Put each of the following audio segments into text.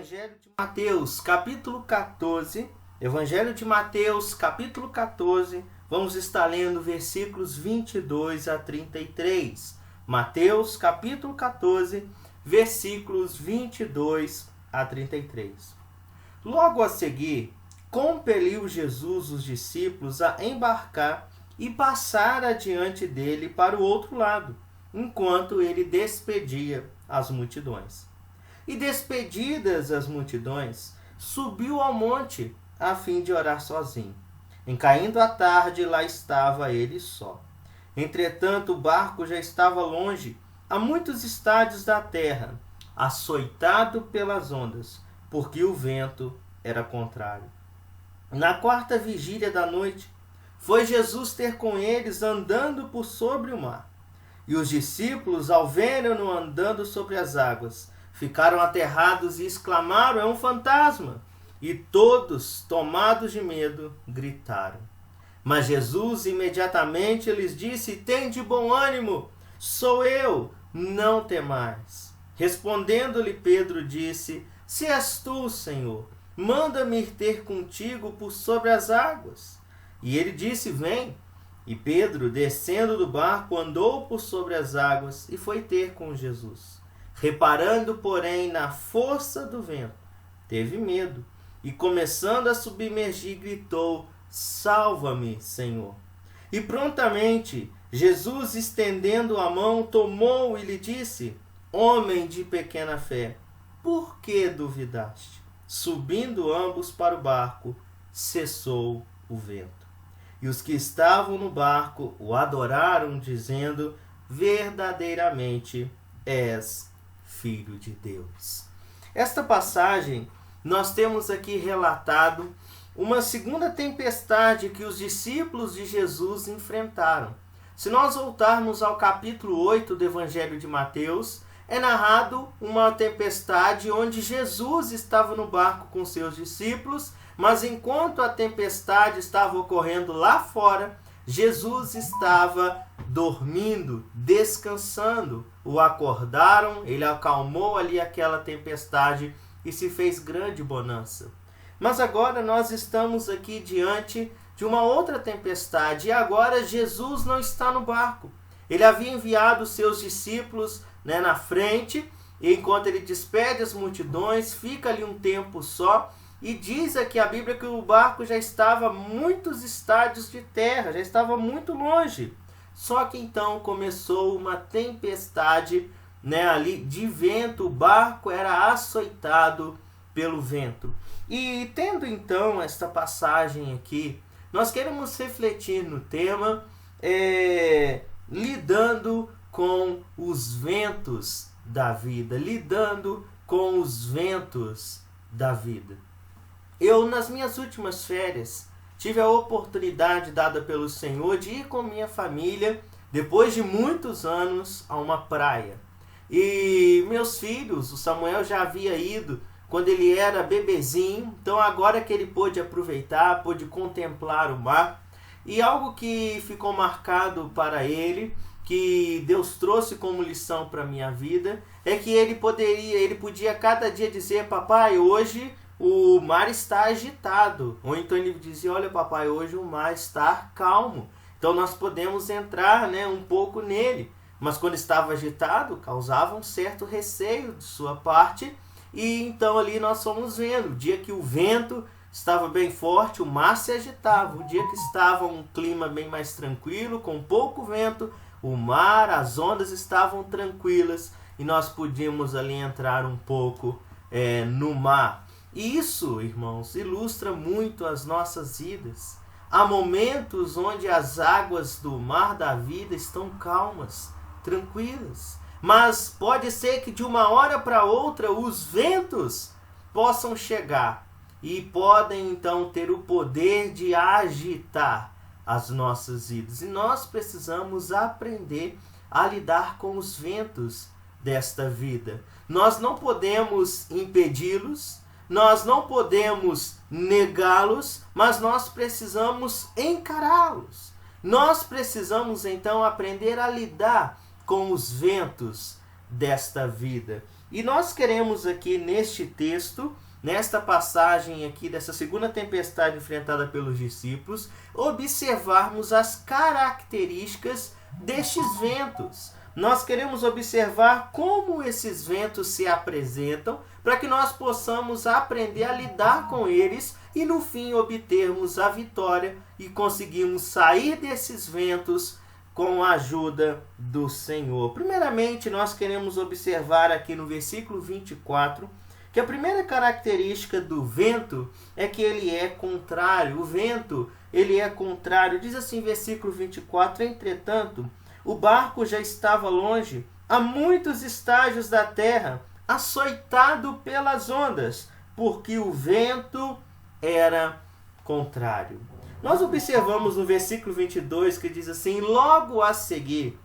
Evangelho de Mateus, capítulo 14. Evangelho de Mateus, capítulo 14. Vamos estar lendo versículos 22 a 33. Mateus, capítulo 14, versículos 22 a 33. Logo a seguir, compeliu Jesus os discípulos a embarcar e passar adiante dele para o outro lado, enquanto ele despedia as multidões. E despedidas as multidões, subiu ao monte a fim de orar sozinho. Em caindo a tarde, lá estava ele só. Entretanto, o barco já estava longe, a muitos estádios da terra, açoitado pelas ondas, porque o vento era contrário. Na quarta vigília da noite, foi Jesus ter com eles andando por sobre o mar. E os discípulos, ao verem-no andando sobre as águas, ficaram aterrados e exclamaram: é um fantasma! E todos, tomados de medo, gritaram. Mas Jesus imediatamente lhes disse: tende bom ânimo, sou eu, não temais. Respondendo-lhe Pedro, disse: se és tu, Senhor, manda-me ir ter contigo por sobre as águas. E ele disse: vem. E Pedro, descendo do barco, andou por sobre as águas e foi ter com Jesus. Reparando, porém, na força do vento, teve medo e, começando a submergir, gritou: salva-me, Senhor. E prontamente Jesus, estendendo a mão, tomou e lhe disse: homem de pequena fé, por que duvidaste? Subindo ambos para o barco, cessou o vento. E os que estavam no barco o adoraram, dizendo: verdadeiramente és Filho de Deus. Esta passagem, nós temos aqui relatado uma segunda tempestade que os discípulos de Jesus enfrentaram. Se nós voltarmos ao capítulo 8 do Evangelho de Mateus, é narrado uma tempestade onde Jesus estava no barco com seus discípulos, mas enquanto a tempestade estava ocorrendo lá fora, Jesus estava dormindo, descansando. O acordaram, ele acalmou ali aquela tempestade e se fez grande bonança. Mas agora nós estamos aqui diante de uma outra tempestade e agora Jesus não está no barco. Ele havia enviado os seus discípulos na frente, e enquanto ele despede as multidões, fica ali um tempo só. E diz aqui a Bíblia que o barco já estava a muitos estádios de terra, já estava muito longe. Só que então começou uma tempestade ali de vento, o barco era açoitado pelo vento. E tendo então esta passagem aqui, nós queremos refletir no tema lidando com os ventos da vida, lidando com os ventos da vida. Eu, nas minhas últimas férias, tive a oportunidade dada pelo Senhor de ir com minha família, depois de muitos anos, a uma praia. E meus filhos, o Samuel já havia ido quando ele era bebezinho, então agora que ele pôde aproveitar, pôde contemplar o mar. E algo que ficou marcado para ele, que Deus trouxe como lição para a minha vida, é que ele podia cada dia dizer: papai, hoje o mar está agitado. Ou então ele dizia: olha papai, hoje o mar está calmo. Então nós podemos entrar um pouco nele. Mas quando estava agitado, causava um certo receio de sua parte. E então ali nós fomos vendo. O dia que o vento estava bem forte, o mar se agitava. O dia que estava um clima bem mais tranquilo, com pouco vento, o mar, as ondas estavam tranquilas. E nós podíamos ali entrar um pouco no mar. E isso, irmãos, ilustra muito as nossas vidas. Há momentos onde as águas do mar da vida estão calmas, tranquilas. Mas pode ser que de uma hora para outra os ventos possam chegar e podem então ter o poder de agitar as nossas vidas. E nós precisamos aprender a lidar com os ventos desta vida. Nós não podemos impedi-los, nós não podemos negá-los, mas nós precisamos encará-los. Nós precisamos então aprender a lidar com os ventos desta vida. E nós queremos aqui neste texto, nesta passagem aqui dessa segunda tempestade enfrentada pelos discípulos, observarmos as características destes ventos. Nós queremos observar como esses ventos se apresentam para que nós possamos aprender a lidar com eles e no fim obtermos a vitória e conseguirmos sair desses ventos com a ajuda do Senhor. Primeiramente, nós queremos observar aqui no versículo 24 que a primeira característica do vento é que ele é contrário. O vento, ele é contrário. Diz assim, versículo 24, entretanto, o barco já estava longe, a muitos estágios da terra, açoitado pelas ondas, porque o vento era contrário. Nós observamos no versículo 22 que diz assim, logo a seguir,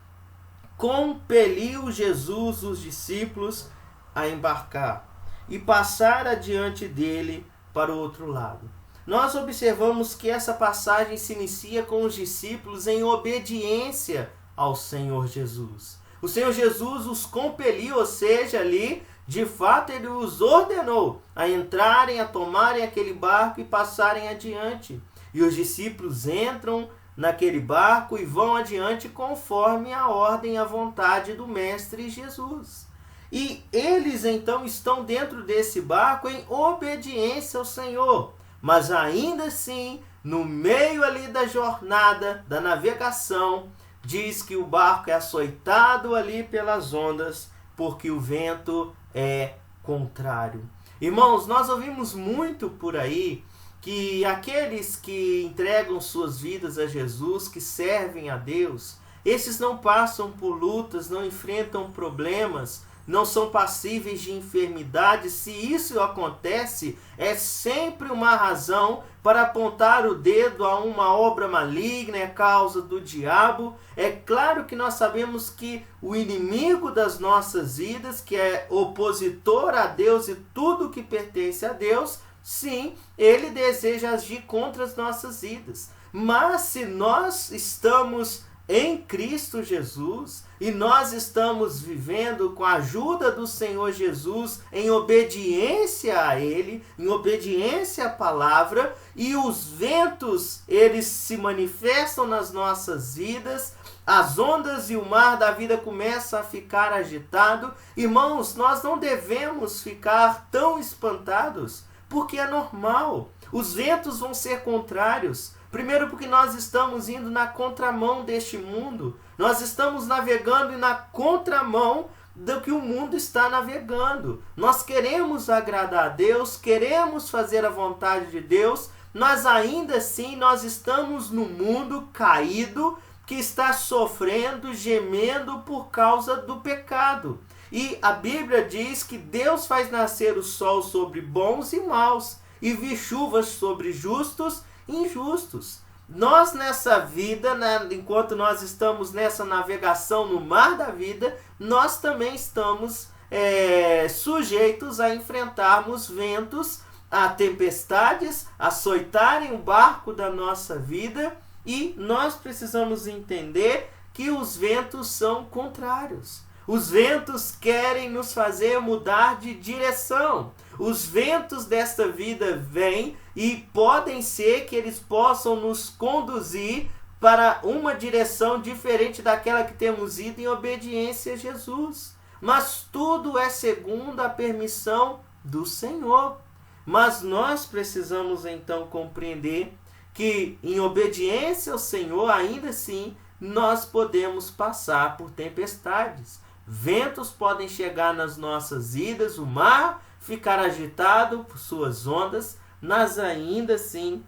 compeliu Jesus os discípulos a embarcar e passar adiante dele para o outro lado. Nós observamos que essa passagem se inicia com os discípulos em obediência ao Senhor Jesus. O Senhor Jesus os compeliu, ou seja, ali, de fato, ele os ordenou a entrarem, a tomarem aquele barco e passarem adiante. E os discípulos entram naquele barco e vão adiante conforme a ordem e a vontade do Mestre Jesus. E eles então estão dentro desse barco em obediência ao Senhor. Mas ainda assim, no meio ali da jornada, da navegação, diz que o barco é açoitado ali pelas ondas, porque o vento é contrário. Irmãos, nós ouvimos muito por aí que aqueles que entregam suas vidas a Jesus, que servem a Deus, esses não passam por lutas, não enfrentam problemas, não são passíveis de enfermidade. Se isso acontece, é sempre uma razão para apontar o dedo a uma obra maligna, é causa do diabo. É claro que nós sabemos que o inimigo das nossas vidas, que é opositor a Deus e tudo que pertence a Deus, sim, ele deseja agir contra as nossas vidas. Mas se nós estamos em Cristo Jesus e nós estamos vivendo com a ajuda do Senhor Jesus em obediência a Ele, em obediência à palavra, e os ventos, eles se manifestam nas nossas vidas, as ondas e o mar da vida começam a ficar agitado. Irmãos, nós não devemos ficar tão espantados, porque é normal. Os ventos vão ser contrários. Primeiro porque nós estamos indo na contramão deste mundo. Nós estamos navegando na contramão do que o mundo está navegando. Nós queremos agradar a Deus, queremos fazer a vontade de Deus, mas ainda assim nós estamos no mundo caído que está sofrendo, gemendo por causa do pecado. E a Bíblia diz que Deus faz nascer o sol sobre bons e maus e vir chuvas sobre justos injustos. Nós nessa vida, enquanto nós estamos nessa navegação no mar da vida, nós também estamos sujeitos a enfrentarmos ventos, a tempestades, açoitarem o barco da nossa vida, e nós precisamos entender que os ventos são contrários. Os ventos querem nos fazer mudar de direção. Os ventos desta vida vêm e podem ser que eles possam nos conduzir para uma direção diferente daquela que temos ido em obediência a Jesus. Mas tudo é segundo a permissão do Senhor. Mas nós precisamos então compreender que em obediência ao Senhor, ainda assim, nós podemos passar por tempestades. Ventos podem chegar nas nossas vidas, o mar ficar agitado por suas ondas, mas ainda assim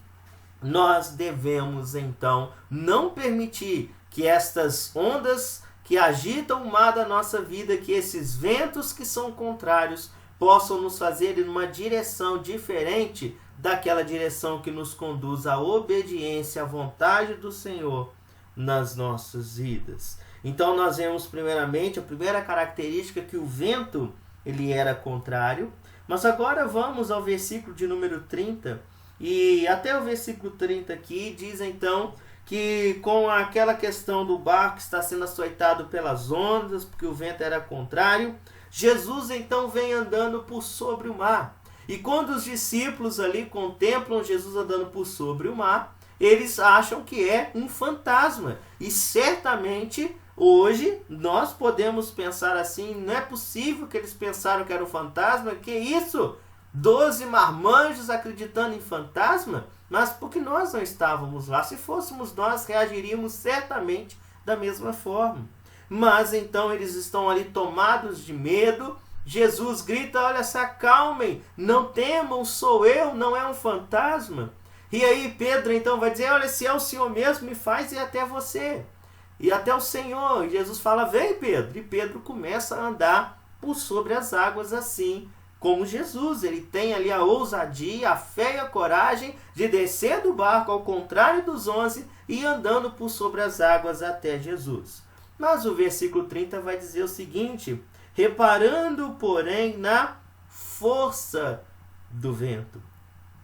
nós devemos então não permitir que estas ondas que agitam o mar da nossa vida, que esses ventos que são contrários, possam nos fazer em uma direção diferente daquela direção que nos conduz à obediência à vontade do Senhor nas nossas vidas. Então nós vemos primeiramente a primeira característica, que o vento ele era contrário. Mas agora vamos ao versículo de número 30, e até o versículo 30 aqui diz então que com aquela questão do barco está sendo açoitado pelas ondas, porque o vento era contrário, Jesus então vem andando por sobre o mar. E quando os discípulos ali contemplam Jesus andando por sobre o mar, eles acham que é um fantasma. E certamente hoje nós podemos pensar assim, não é possível que eles pensaram que era um fantasma, que isso? 12 marmanjos acreditando em fantasma? Mas porque nós não estávamos lá. Se fôssemos nós, reagiríamos certamente da mesma forma. Mas então eles estão ali tomados de medo. Jesus grita, olha, se acalmem, não temam, sou eu, não é um fantasma. E aí Pedro então vai dizer, olha, se é o Senhor mesmo, me faz ir até você. E até o Senhor. E Jesus fala, vem Pedro. E Pedro começa a andar por sobre as águas assim como Jesus. Ele tem ali a ousadia, a fé e a coragem de descer do barco, ao contrário dos 11, e andando por sobre as águas até Jesus. Mas o versículo 30 vai dizer o seguinte, reparando, porém, na força do vento.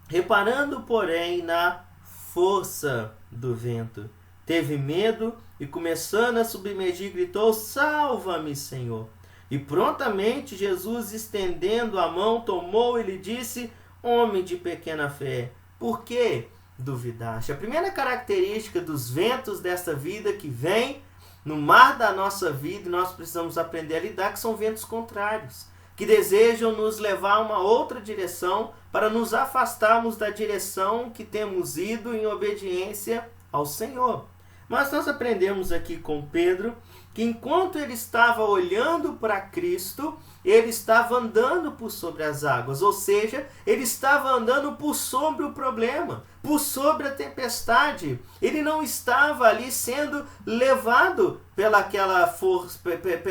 Reparando, porém, na força do vento. Teve medo e, começando a submergir, gritou, salva-me, Senhor. E prontamente Jesus, estendendo a mão, tomou e lhe disse, homem de pequena fé, por que duvidaste? A primeira característica dos ventos desta vida que vem no mar da nossa vida, e nós precisamos aprender a lidar, que são ventos contrários, que desejam nos levar a uma outra direção, para nos afastarmos da direção que temos ido em obediência ao Senhor. Mas nós aprendemos aqui com Pedro, que enquanto ele estava olhando para Cristo, ele estava andando por sobre as águas, ou seja, ele estava andando por sobre o problema, por sobre a tempestade. Ele não estava ali sendo levado pela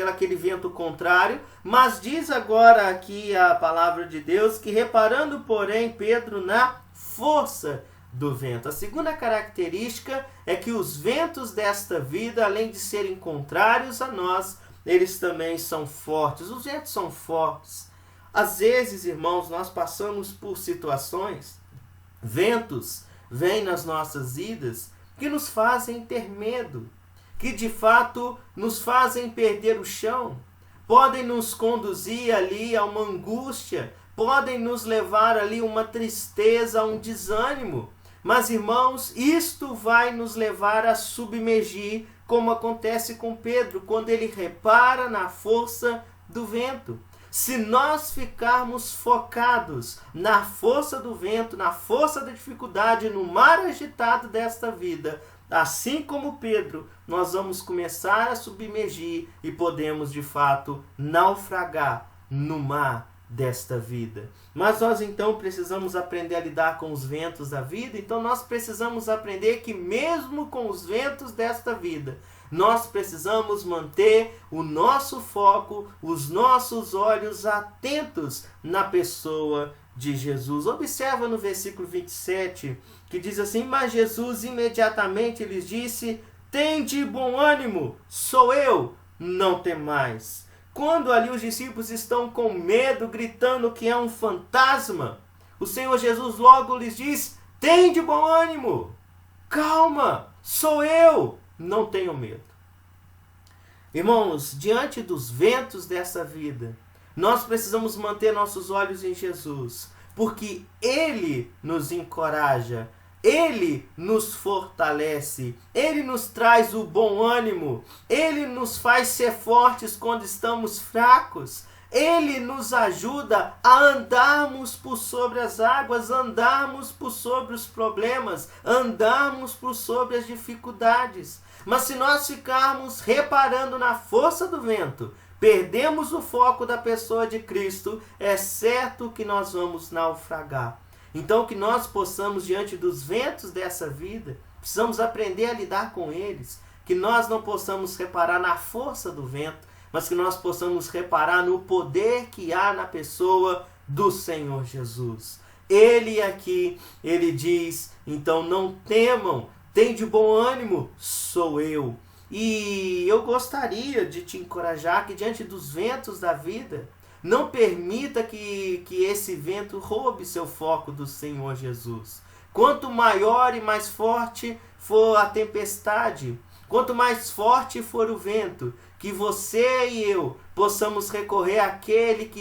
aquele vento contrário, mas diz agora aqui a palavra de Deus que reparando, porém, Pedro na força do vento. A segunda característica é que os ventos desta vida, além de serem contrários a nós, eles também são fortes. Os ventos são fortes. Às vezes, irmãos, nós passamos por situações, ventos vêm nas nossas vidas que nos fazem ter medo, que de fato nos fazem perder o chão, podem nos conduzir ali a uma angústia, podem nos levar ali a uma tristeza, a um desânimo. Mas, irmãos, isto vai nos levar a submergir, como acontece com Pedro, quando ele repara na força do vento. Se nós ficarmos focados na força do vento, na força da dificuldade, no mar agitado desta vida, assim como Pedro, nós vamos começar a submergir e podemos, de fato, naufragar no mar desta vida. Mas nós então precisamos aprender a lidar com os ventos da vida. Então nós precisamos aprender que mesmo com os ventos desta vida, nós precisamos manter o nosso foco, os nossos olhos atentos na pessoa de Jesus. Observa no versículo 27, que diz assim, mas Jesus imediatamente lhes disse, tende bom ânimo, sou eu, não temais. Quando ali os discípulos estão com medo, gritando que é um fantasma, o Senhor Jesus logo lhes diz, tende bom ânimo, calma, sou eu, não tenho medo. Irmãos, diante dos ventos dessa vida, nós precisamos manter nossos olhos em Jesus, porque Ele nos encoraja, Ele nos fortalece, Ele nos traz o bom ânimo, Ele nos faz ser fortes quando estamos fracos, Ele nos ajuda a andarmos por sobre as águas, andarmos por sobre os problemas, andarmos por sobre as dificuldades. Mas se nós ficarmos reparando na força do vento, perdemos o foco da pessoa de Cristo, é certo que nós vamos naufragar. Então que nós possamos, diante dos ventos dessa vida, precisamos aprender a lidar com eles, que nós não possamos reparar na força do vento, mas que nós possamos reparar no poder que há na pessoa do Senhor Jesus. Ele aqui, ele diz, então não temam, tem de bom ânimo, sou eu. E eu gostaria de te encorajar que diante dos ventos da vida, não permita que esse vento roube seu foco do Senhor Jesus. Quanto maior e mais forte for a tempestade, quanto mais forte for o vento, que você e eu possamos recorrer àquele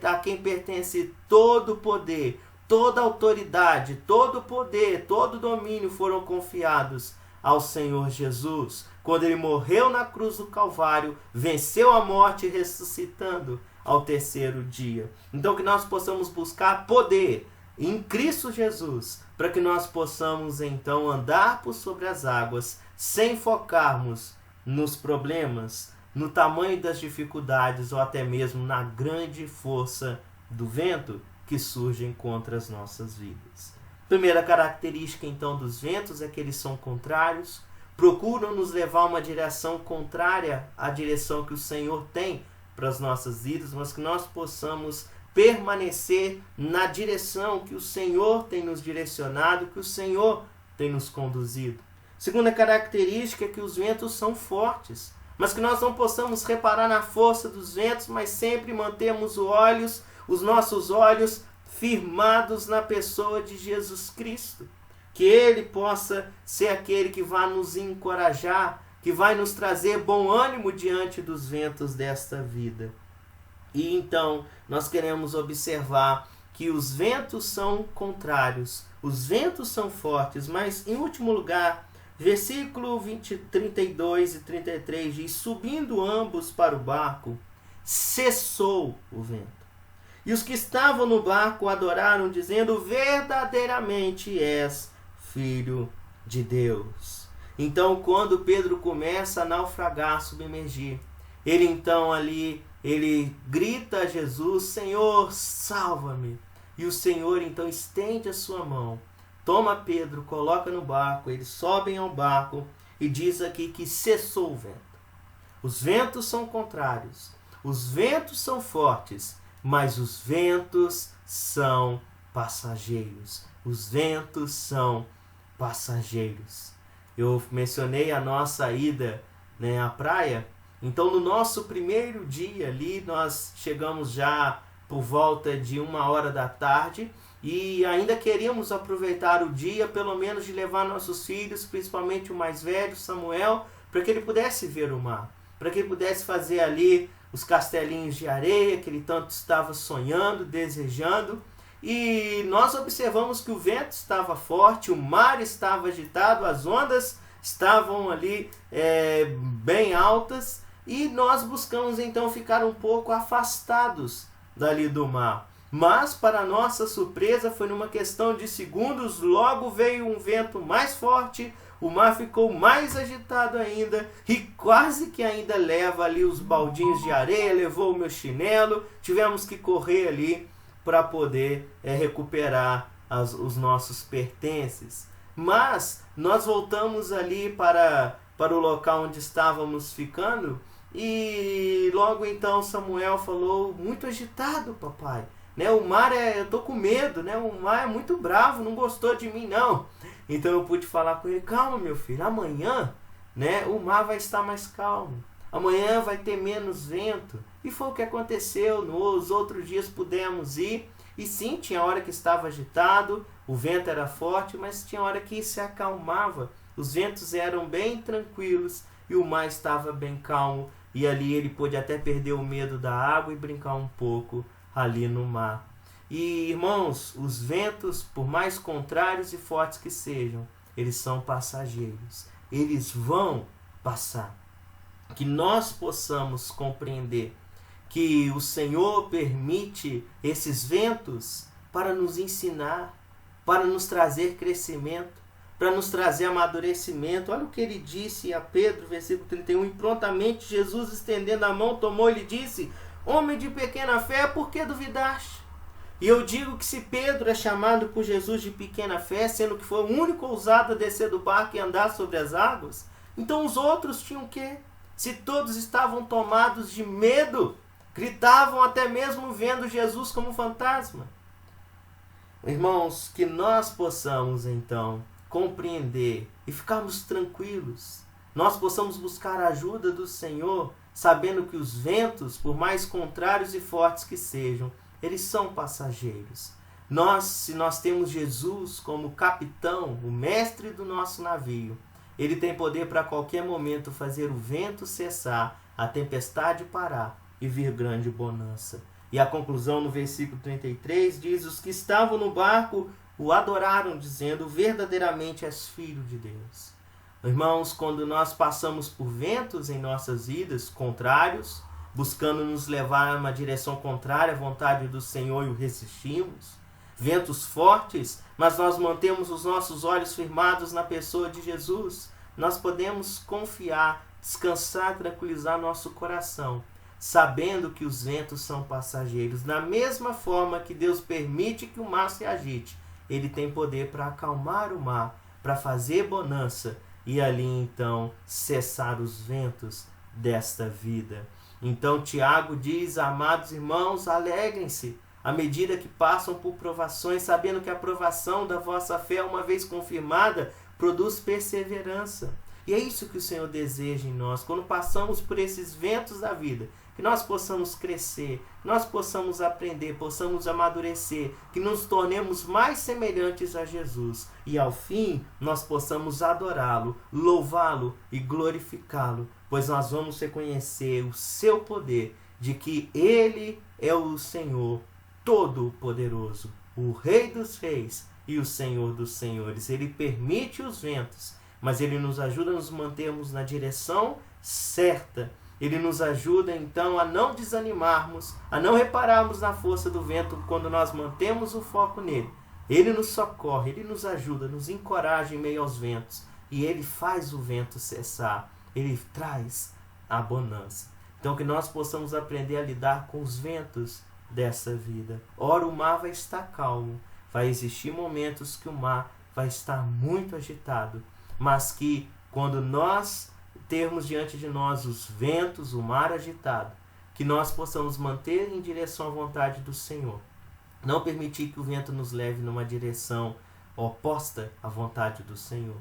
a quem pertence todo o poder, toda a autoridade, todo o poder, todo o domínio foram confiados ao Senhor Jesus. Quando ele morreu na cruz do Calvário, venceu a morte ressuscitando ao terceiro dia. Então que nós possamos buscar poder em Cristo Jesus, para que nós possamos então andar por sobre as águas, sem focarmos nos problemas, no tamanho das dificuldades ou até mesmo na grande força do vento que surgem contra as nossas vidas. Primeira característica então dos ventos é que eles são contrários, procuram nos levar a uma direção contrária à direção que o Senhor tem para as nossas vidas, mas que nós possamos permanecer na direção que o Senhor tem nos direcionado, que o Senhor tem nos conduzido. Segunda característica é que os ventos são fortes, mas que nós não possamos reparar na força dos ventos, mas sempre mantemos os nossos olhos firmados na pessoa de Jesus Cristo. Que Ele possa ser aquele que vai nos encorajar, que vai nos trazer bom ânimo diante dos ventos desta vida. E então nós queremos observar que os ventos são contrários, os ventos são fortes, mas em último lugar, versículo 32 e 33 diz: subindo ambos para o barco, cessou o vento. E os que estavam no barco adoraram, dizendo: verdadeiramente és Filho de Deus. Então, quando Pedro começa a naufragar, submergir, ele grita a Jesus: Senhor, salva-me. E o Senhor então estende a sua mão, toma Pedro, coloca no barco, eles sobem ao barco e diz aqui que cessou o vento. Os ventos são contrários, os ventos são fortes, mas os ventos são passageiros. Os ventos são passageiros. Eu mencionei a nossa ida, à praia. Então, no nosso primeiro dia ali, nós chegamos já por volta de 1h da tarde e ainda queríamos aproveitar o dia, pelo menos de levar nossos filhos, principalmente o mais velho, Samuel, para que ele pudesse ver o mar, para que ele pudesse fazer ali os castelinhos de areia que ele tanto estava sonhando, desejando. E nós observamos que o vento estava forte, o mar estava agitado, as ondas estavam ali bem altas, e nós buscamos então ficar um pouco afastados dali do mar. Mas, para nossa surpresa, foi numa questão de segundos, logo veio um vento mais forte, o mar ficou mais agitado ainda, e quase que ainda leva ali os baldinhos de areia, levou o meu chinelo, tivemos que correr ali para poder recuperar os nossos pertences. Mas nós voltamos ali para o local onde estávamos ficando, e logo então Samuel falou: muito agitado, papai. O mar eu tô com medo, o mar é muito bravo, não gostou de mim não. Então eu pude falar com ele: calma, meu filho, amanhã o mar vai estar mais calmo. Amanhã vai ter menos vento. E foi o que aconteceu. Nos outros dias pudemos ir. E sim, tinha hora que estava agitado, o vento era forte, mas tinha hora que se acalmava. Os ventos eram bem tranquilos e o mar estava bem calmo. E ali ele pôde até perder o medo da água e brincar um pouco ali no mar. E, irmãos, os ventos, por mais contrários e fortes que sejam, eles são passageiros. Eles vão passar. Que nós possamos compreender que o Senhor permite esses ventos para nos ensinar, para nos trazer crescimento, para nos trazer amadurecimento. Olha o que ele disse a Pedro, versículo 31. E prontamente Jesus, estendendo a mão, tomou e lhe disse: homem de pequena fé, por que duvidaste? E eu digo que se Pedro é chamado por Jesus de pequena fé, sendo que foi o único ousado a descer do barco e andar sobre as águas, então os outros tinham o quê? Se todos estavam tomados de medo, gritavam até mesmo vendo Jesus como fantasma. Irmãos, que nós possamos então compreender e ficarmos tranquilos. Nós possamos buscar a ajuda do Senhor, sabendo que os ventos, por mais contrários e fortes que sejam, eles são passageiros. Se nós temos Jesus como capitão, o mestre do nosso navio, ele tem poder para a qualquer momento fazer o vento cessar, a tempestade parar e vir grande bonança. E a conclusão no versículo 33 diz: os que estavam no barco o adoraram, dizendo: verdadeiramente és filho de Deus. Irmãos, quando nós passamos por ventos em nossas vidas contrários, buscando nos levar a uma direção contrária à vontade do Senhor e o resistimos, ventos fortes, mas nós mantemos os nossos olhos firmados na pessoa de Jesus, nós podemos confiar, descansar, tranquilizar nosso coração, sabendo que os ventos são passageiros. Da mesma forma que Deus permite que o mar se agite, ele tem poder para acalmar o mar, para fazer bonança e ali então cessar os ventos desta vida. Então Tiago diz: amados irmãos, alegrem-se à medida que passam por provações, sabendo que a provação da vossa fé, uma vez confirmada, produz perseverança. E é isso que o Senhor deseja em nós, quando passamos por esses ventos da vida, que nós possamos crescer, que nós possamos aprender, possamos amadurecer, que nos tornemos mais semelhantes a Jesus e ao fim nós possamos adorá-lo, louvá-lo e glorificá-lo, pois nós vamos reconhecer o seu poder, de que ele é o Senhor Todo-Poderoso, o Rei dos Reis e o Senhor dos Senhores. Ele permite os ventos, mas ele nos ajuda a nos mantermos na direção certa. Ele nos ajuda então a não desanimarmos, a não repararmos na força do vento quando nós mantemos o foco nele. Ele nos socorre, ele nos ajuda, nos encoraja em meio aos ventos e ele faz o vento cessar. Ele traz a bonança. Então que nós possamos aprender a lidar com os ventos dessa vida. Ora, o mar vai estar calmo, vai existir momentos que o mar vai estar muito agitado, mas que quando nós termos diante de nós os ventos, o mar agitado, que nós possamos manter em direção à vontade do Senhor. Não permitir que o vento nos leve numa direção oposta à vontade do Senhor.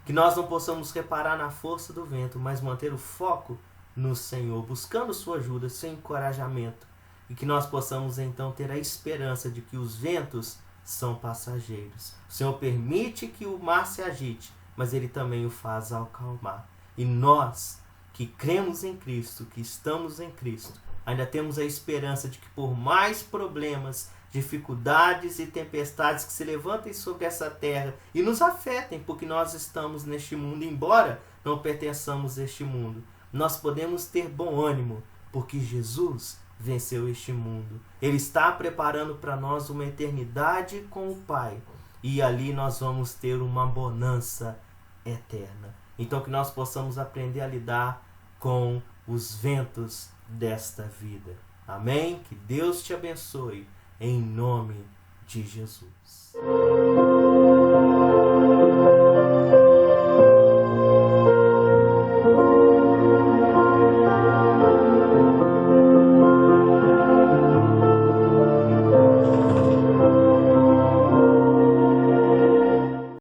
Que nós não possamos reparar na força do vento, mas manter o foco no Senhor, buscando sua ajuda, seu encorajamento. E que nós possamos então ter a esperança de que os ventos são passageiros. O Senhor permite que o mar se agite, mas ele também o faz acalmar. E nós que cremos em Cristo, que estamos em Cristo, ainda temos a esperança de que por mais problemas, dificuldades e tempestades que se levantem sobre essa terra e nos afetem, porque nós estamos neste mundo, embora não pertençamos a este mundo, nós podemos ter bom ânimo, porque Jesus venceu este mundo. Ele está preparando para nós uma eternidade com o Pai, e ali nós vamos ter uma bonança eterna. Então que nós possamos aprender a lidar com os ventos desta vida. Amém? Que Deus te abençoe, em nome de Jesus.